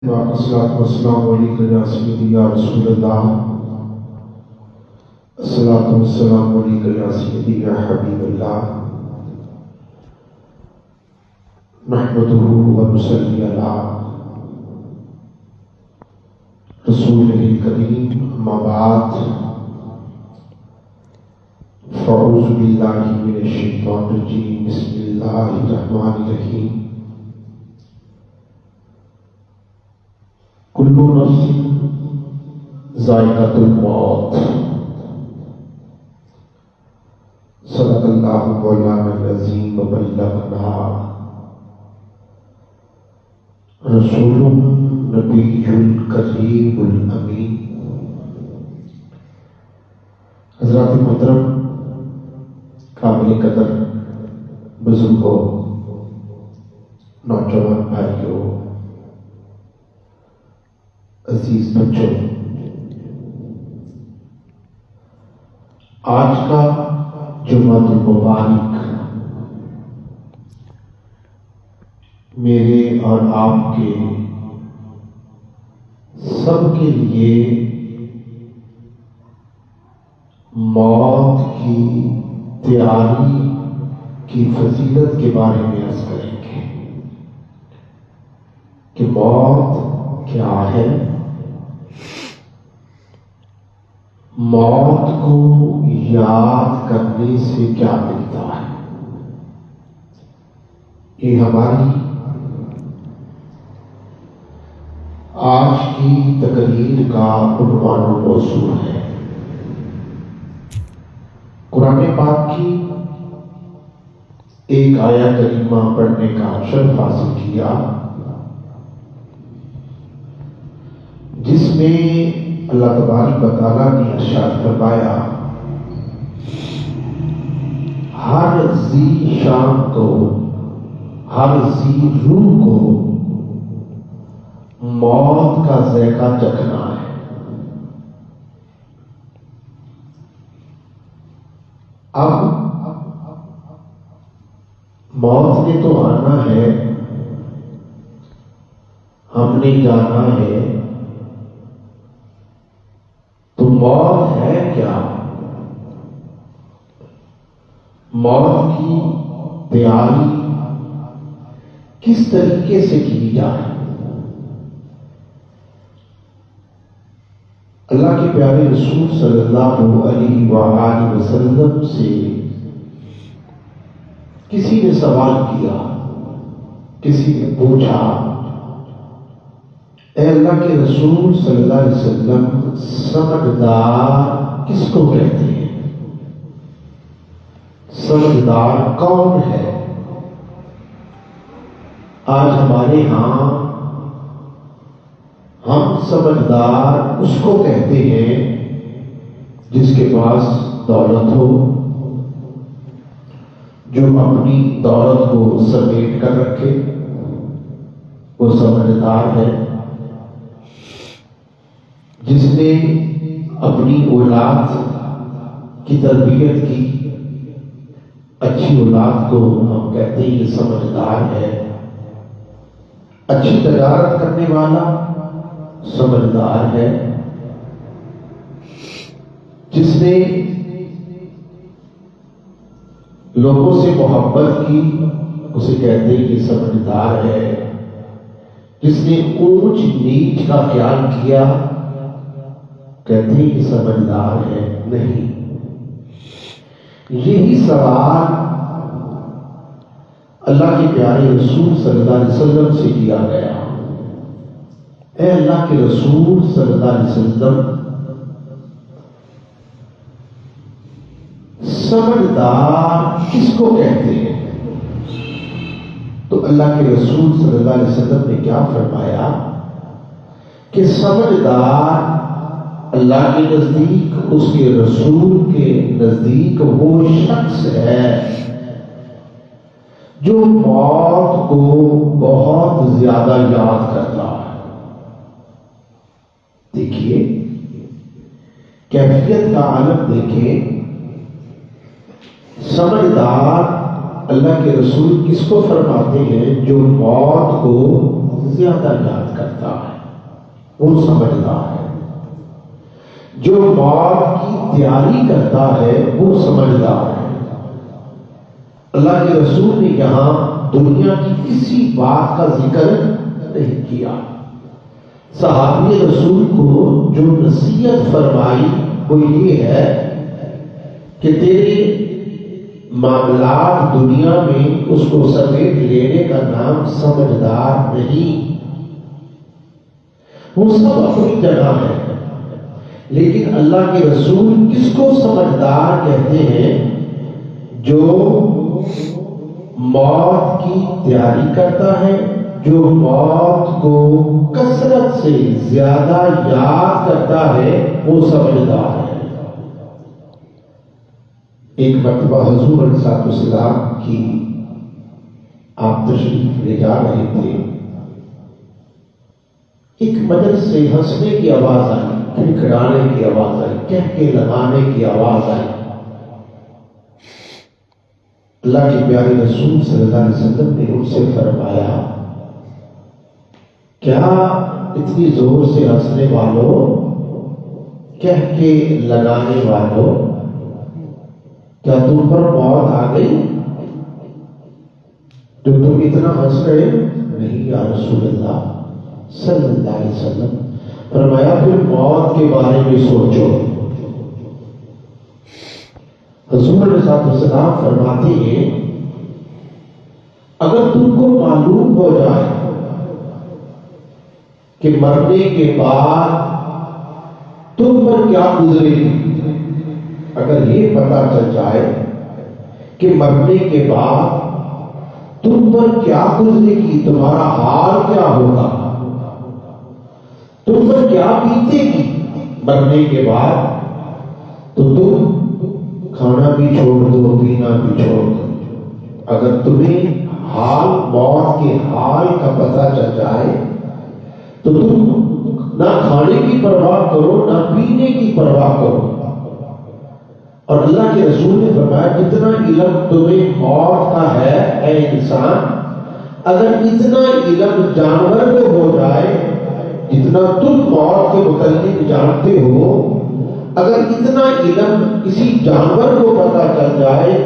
والصلاة والسلام علیکم یا سیدی یا رسول اللہ، الصلاة والسلام علیکم یا سیدی یا حبیب اللہ، نحمدہ ونصلی علی رسولہ الکریم، اما بعد، فاعوذ باللہ من الشیطان الرجیم، بسم اللہ الرحمن الرحیم۔ کل نفس ذائقۃ الموت، صدق اللہ مولانا العظیم وبلغنا رسول نبی الکریم الامین۔ حضرات محترم، قابل قدر بزرگوں، نوجوان بھائیوں، عزیز بچوں، آج کا جمعہ المبارک میرے اور آپ کے سب کے لیے موت کی تیاری کی فضیلت کے بارے میں عرض کریں گے کہ موت کیا ہے، موت کو یاد کرنے سے کیا ملتا ہے۔ یہ ہماری آج کی تقریر کا عنوان و موضوع ہے۔ قرآن پاک کی ایک آیت کریمہ پڑھنے کا شرف حاصل کیا، جس میں اللہ تبارک و تعالیٰ نے ارشاد فرمایا، ہر ذی شان کو، ہر ذی روح کو موت کا ذائقہ چکھنا ہے۔ اب موت نے تو آنا ہے، ہم نے جانا ہے، تو موت ہے کیا؟ موت کی تیاری کس طریقے سے کی جائے؟ اللہ کے پیارے رسول صلی اللہ علیہ وآلہ وسلم سے کسی نے سوال کیا، کسی نے پوچھا، اے اللہ کے رسول صلی اللہ علیہ وسلم، سمجھدار کس کو کہتے ہیں؟ سمجھدار کون ہے؟ آج ہمارے ہاں ہم سمجھدار اس کو کہتے ہیں جس کے پاس دولت ہو، جو اپنی دولت کو سمیٹ کر رکھے، وہ سمجھدار ہے۔ جس نے اپنی اولاد کی تربیت کی، اچھی اولاد کو ہم کہتے ہیں کہ سمجھدار ہے۔ اچھی تجارت کرنے والا سمجھدار ہے۔ جس نے لوگوں سے محبت کی، اسے کہتے ہیں کہ سمجھدار ہے۔ جس نے اونچ نیچ کا خیال کیا، کہتے ہیں کہ سمجھدار ہے۔ نہیں، یہی سوال اللہ کے پیارے رسول صلی اللہ علیہ وسلم سے کیا گیا۔ اے اللہ کے رسول صلی اللہ علیہ وسلم، سمجھدار کس کو کہتے ہیں؟ تو اللہ کے رسول صلی اللہ علیہ وسلم نے کیا فرمایا کہ سمجھدار اللہ کے نزدیک، اس کے رسول کے نزدیک وہ شخص ہے جو موت کو بہت زیادہ یاد کرتا ہے۔ دیکھیے، کیفیت کا عالم دیکھیں۔ سمجھدار اللہ کے رسول کس کو فرماتے ہیں؟ جو موت کو زیادہ یاد کرتا ہے۔ وہ سمجھدار ہے، جو موت کی تیاری کرتا ہے وہ سمجھدار ہے۔ اللہ کے رسول نے یہاں دنیا کی کسی بات کا ذکر نہیں کیا۔ صحابی رسول کو جو نصیحت فرمائی وہ یہ ہے کہ تیرے معاملات دنیا میں اس کو سمیٹ لینے کا نام سمجھدار نہیں۔ وہ سب اپنی جگہ ہے، لیکن اللہ کے رسول کس کو سمجھدار کہتے ہیں؟ جو موت کی تیاری کرتا ہے، جو موت کو کثرت سے زیادہ یاد کرتا ہے، وہ سمجھدار ہے۔ ایک مرتبہ حضور علیہ السلام کی آپ تشریف لے جا رہے تھے، ایک مجلس سے ہنسنے کی آواز آئی، کھڑکھڑانے کی آواز آئی، کہہ کے لگانے کی آواز آئی۔ اللہ کے پیارے رسول صلی اللہ علیہ وسلم نے ان سے فرمایا، کیا اتنی زور سے ہنسنے والوں، کہہ کے لگانے والوں، کیا تم پر موت آ گئی جو تم اتنا ہنس رہے؟ نہیں یا رسول اللہ صلی اللہ علیہ وسلم۔ فرمایا پھر موت کے بارے میں سوچو۔ حضور علیہ السلام فرماتے ہیں، اگر تم کو معلوم ہو جائے کہ مرنے کے بعد تم پر کیا گزرے گی، اگر یہ پتا چل جائے کہ مرنے کے بعد تم پر کیا گزرے گی، تمہارا حال کیا ہوگا، تم پر کیا بیتے گی مرنے کے بعد، تو تم کھانا بھی چھوڑ دو، پینا بھی چھوڑ دو۔ اگر تمہیں حال موت کے حال کا پتہ چل جائے تو تم نہ کھانے کی پرواہ کرو، نہ پینے کی پرواہ کرو۔ اور اللہ کے رسول نے فرمایا، جتنا علم تمہیں موت کا ہے اے انسان، اگر اتنا علم جانور کو ہو جائے، جتنا تم موت کے متعلق جانتے ہو، اگر اتنا علم کسی جانور کو پتہ چل جائے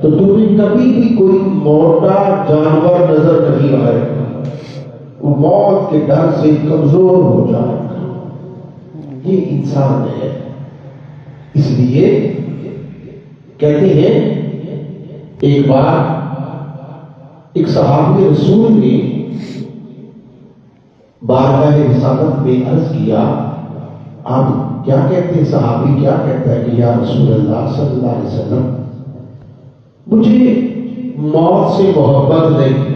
تو تمہیں کبھی بھی کوئی موٹا جانور نظر نہیں آئے گا، وہ موت کے ڈر سے کمزور ہو جائے گا۔ یہ انسان ہے۔ اس لیے کہتے ہیں، ایک بار ایک صحابی رسول نے بارگاہ رسالت میں عرض کیا، آپ کیا کہتے ہیں؟ صحابی کیا کہتا ہے کہ یا رسول اللہ صلی اللہ علیہ وسلم، مجھے موت سے محبت نہیں،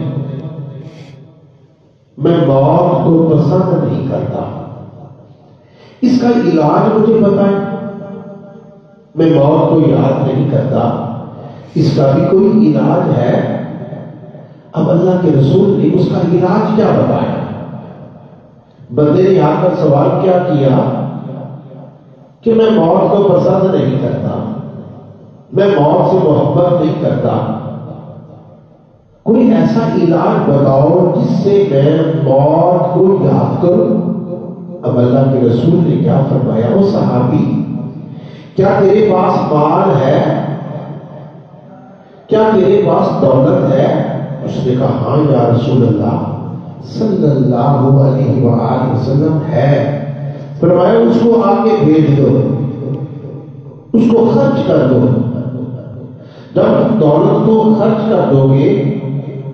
میں موت کو پسند نہیں کرتا، اس کا علاج مجھے بتائیں، میں موت کو یاد نہیں کرتا، اس کا بھی کوئی علاج ہے؟ اب اللہ کے رسول نے اس کا علاج کیا بتایا؟ بندے نے آ کر سوال کیا کیا کہ میں موت کو پسند نہیں کرتا، میں موت سے محبت نہیں کرتا، کوئی ایسا علاج بتاؤ جس سے میں موت کو یاد کروں۔ اب اللہ کے رسول نے کیا فرمایا، وہ صحابی، کیا تیرے پاس مال ہے؟ کیا تیرے پاس دولت ہے؟ اس نے کہا ہاں یا رسول اللہ صلی اللہ علیہ وآلہ وسلم ہے۔ فرمایا اس کو آگے بھیج دو، اس کو خرچ کر دو۔ جب تم دولت کو خرچ کر دو گے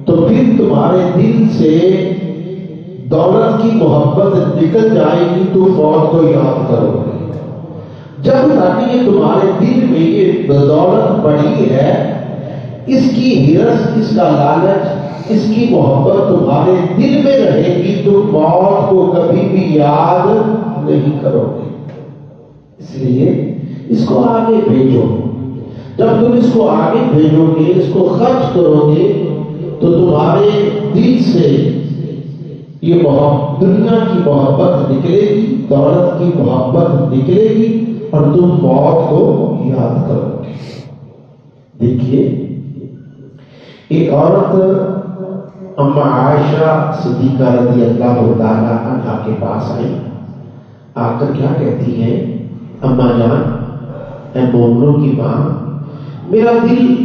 تو پھر تمہارے دل سے دولت کی محبت نکل جائے گی، تو موت کو یاد کرو گے۔ جب تک یہ تمہارے دل میں یہ دولت پڑی ہے، اس کی ہرس، اس کا لالچ، اس کی محبت تمہارے دل میں رہے گی، تم موت کو کبھی بھی یاد نہیں کرو گے۔ اس لیے اس کو آگے بھیجو۔ جب تم اس کو آگے بھیجو گے، اس کو خرچ کرو گے، تو تمہارے دل سے یہ دنیا کی محبت نکلے گی، دولت کی محبت نکلے گی، اور تم موت کو یاد کرو گے۔ دیکھیے، ایک عورت اما عائشہ صدیقہ رضی اللہ تعالیٰ عنہا کے پاس آئی، آ کر کیا کہتی ہے، اماں جان، اے مومنوں کی ماں، میرا دل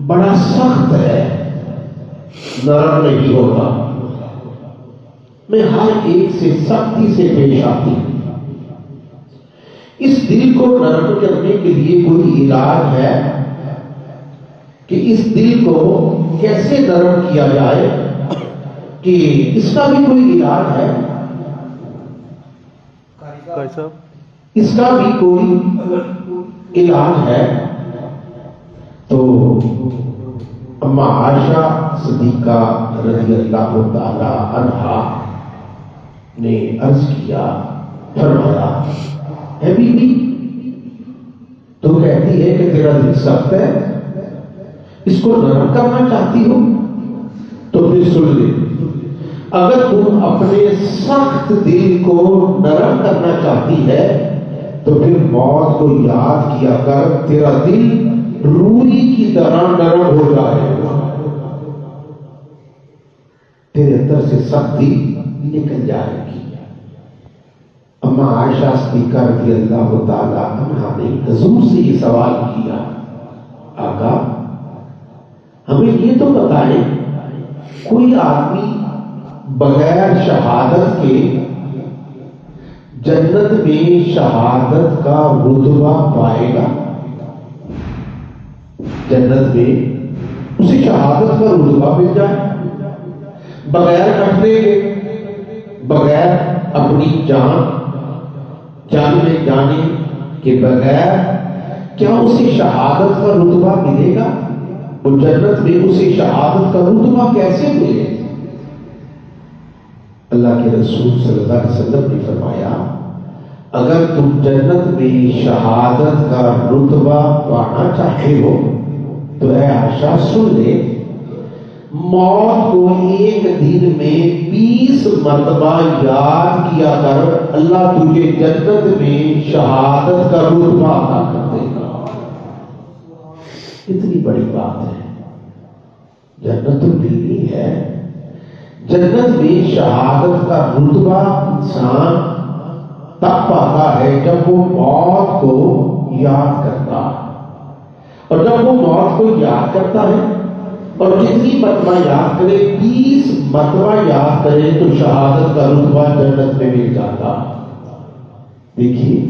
بڑا سخت ہے، نرم نہیں ہوتا، میں ہر ایک سے سختی سے پیش آتی ہوں، اس دل کو نرم کرنے کے لیے کوئی علاج ہے کہ اس دل کو کیسے نرم کیا جائے، کہ اس کا بھی کوئی علاج ہے، اس کا بھی کوئی علاج ہے؟ تو اما عائشہ صدیقہ رضی اللہ تعالی عنہا نے عرض کیا، فرمایا، اے بی بی، تو کہتی ہے کہ تیرا دل سخت ہے، اس کو نرم کرنا چاہتی ہو، تو پھر سن لے، اگر تم اپنے سخت دل کو نرم کرنا چاہتی ہے تو پھر موت کو یاد کیا کر، تیرا دل روئی کی طرح نرم ہو جائے گا، تیرے اندر سے سختی نکل جائے گی۔ اما عائشہ صدیقہ رضی اللہ تعالی عنہا نے حضور سے یہ سوال کیا، آقا ہمیں یہ تو بتائیں، کوئی آدمی بغیر شہادت کے جنت میں شہادت کا رتبہ پائے گا؟ جنت میں اسے شہادت کا رتبہ مل جائے بغیر کٹنے کے، بغیر اپنی جان میں جانے کے بغیر، کیا اسے شہادت کا رتبہ ملے گا؟ وہ جنت میں اسے شہادت کا رتبہ کیسے ملے؟ اللہ کے رسول صلی اللہ علیہ وسلم نے فرمایا، اگر تم جنت میں شہادت کا رتبہ پانا چاہتے ہو تو اے عائشہ سن لے، موت کو ایک دن میں 20 مرتبہ یاد کیا کر، اللہ تجھے جنت میں شہادت کا رتبہ عطا کر دے گا۔ اتنی بڑی بات ہے، جنت تو ملنی ہے، جنت میں شہادت کا رتبہ انسان تب پاتا ہے جب وہ موت کو یاد کرتا ہے، اور جب وہ موت کو یاد کرتا ہے اور جتنی مرتبہ یاد کرے، 20 مرتبہ یاد کرے، تو شہادت کا رتبہ جنت میں مل جاتا۔ دیکھیے،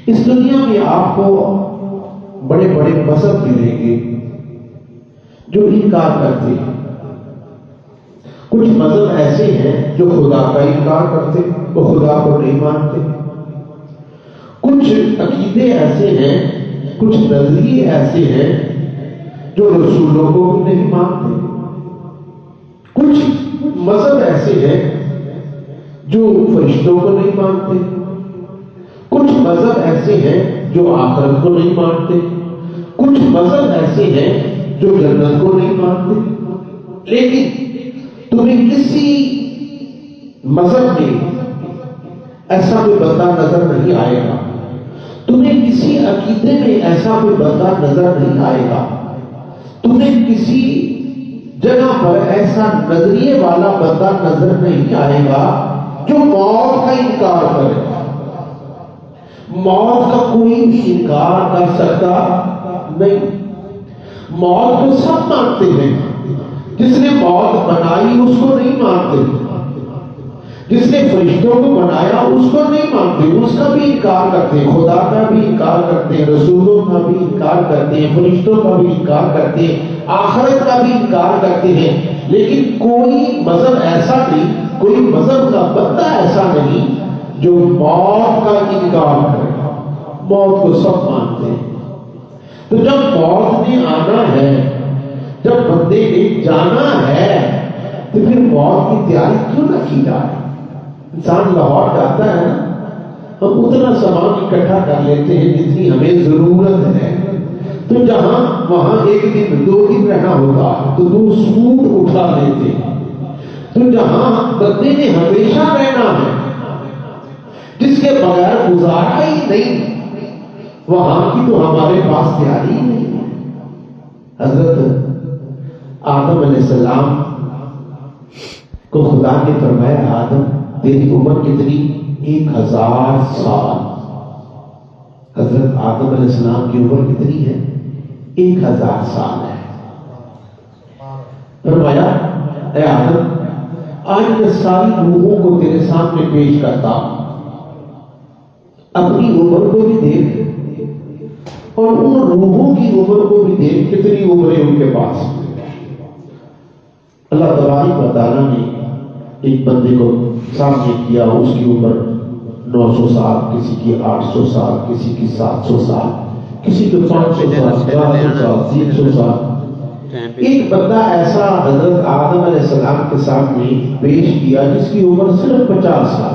اس دنیا میں آپ کو بڑے بڑے مذہب ملیں گے جو انکار کرتے ہیں، کچھ مذہب ایسے ہیں جو خدا کا انکار کرتے، وہ خدا کو نہیں مانتے، کچھ عقیدے ایسے ہیں، کچھ نظریے ایسے ہیں جو رسولوں کو نہیں مانتے، کچھ مذہب ایسے ہیں جو فرشتوں کو نہیں مانتے، کچھ مذہب ایسے ہیں جو آخرت کو نہیں مانتے، کچھ مذہب ایسے ہیں جو جنت کو نہیں مانتے۔ لیکن تمہیں کسی مذہب میں ایسا کوئی بندہ نظر نہیں آئے گا، تمہیں کسی عقیدے میں ایسا کوئی بندہ نظر نہیں آئے گا، تمہیں کسی جگہ پر ایسا نظریے والا بندہ نظر نہیں آئے گا جو موت کا انکار کرے۔ موت کا کوئی بھی انکار کر سکتا نہیں، موت کو سب مانتے ہیں، جس نے موت بنائی اس کو نہیں مانتے، جس نے فرشتوں کو بنایا اس کو نہیں مانتے، اس کا بھی انکار کرتے ہیں، خدا کا بھی انکار کرتے ہیں، رسولوں کا بھی انکار کرتے ہیں، فرشتوں کا بھی انکار کرتے ہیں، آخرت کا بھی انکار کرتے ہیں۔ لیکن کوئی مذہب ایسا نہیں، کوئی مذہب کا بندہ ایسا نہیں جو موت کا انکار کرے۔ موت کو سب مانتے ہیں۔ تو جب موت نے آنا ہے، جب بندے نے جانا ہے، تو پھر موت کی تیاری کیوں نہ کی جائے؟ انسان لاہور جاتا ہے نا، ہم اتنا سامان اکٹھا کر لیتے ہیں جتنی ہمیں ضرورت ہے، تو جہاں وہاں ایک دن 2 دن رہنا ہوتا ہے تو 2 سوٹ اٹھا لیتے ہیں، تو جہاں بندے نے ہمیشہ رہنا ہے، جس کے بغیر گزارا ہی نہیں، وہاں کی تو ہمارے پاس تیاری ہی نہیں ہے۔ حضرت آدم علیہ السلام کو خدا نے فرمایا، آدم تیری عمر کتنی؟ 1000 سال۔ حضرت آدم علیہ السلام کی عمر کتنی ہے؟ 1000 سال ہے۔ فرمایا اے آدم آج میں ساری روحوں کو تیرے سامنے پیش کرتا ہوں، اپنی عمر کو بھی دیکھ اور ان روحوں کی عمر کو بھی دیکھ، کتنی عمریں ان کے پاس۔ اللہ تبارک و تعالیٰ نے ایک بندے کو سامنے کیا، اس کی عمر 900 سال، کسی کی 800 سال، کسی کی 700 سال، کسی کے 500 سال، 400 سال، 300 سال۔ ایک بندہ ایسا حضرت آدم علیہ السلام کے سامنے پیش کیا جس کی عمر صرف 50 سال۔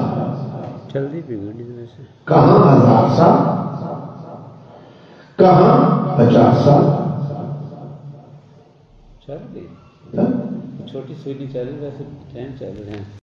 کہاں 1000 سال، کہاں 50 سال۔ چھوٹی سوئی چل رہی، ویسے ٹائم چل رہے ہیں۔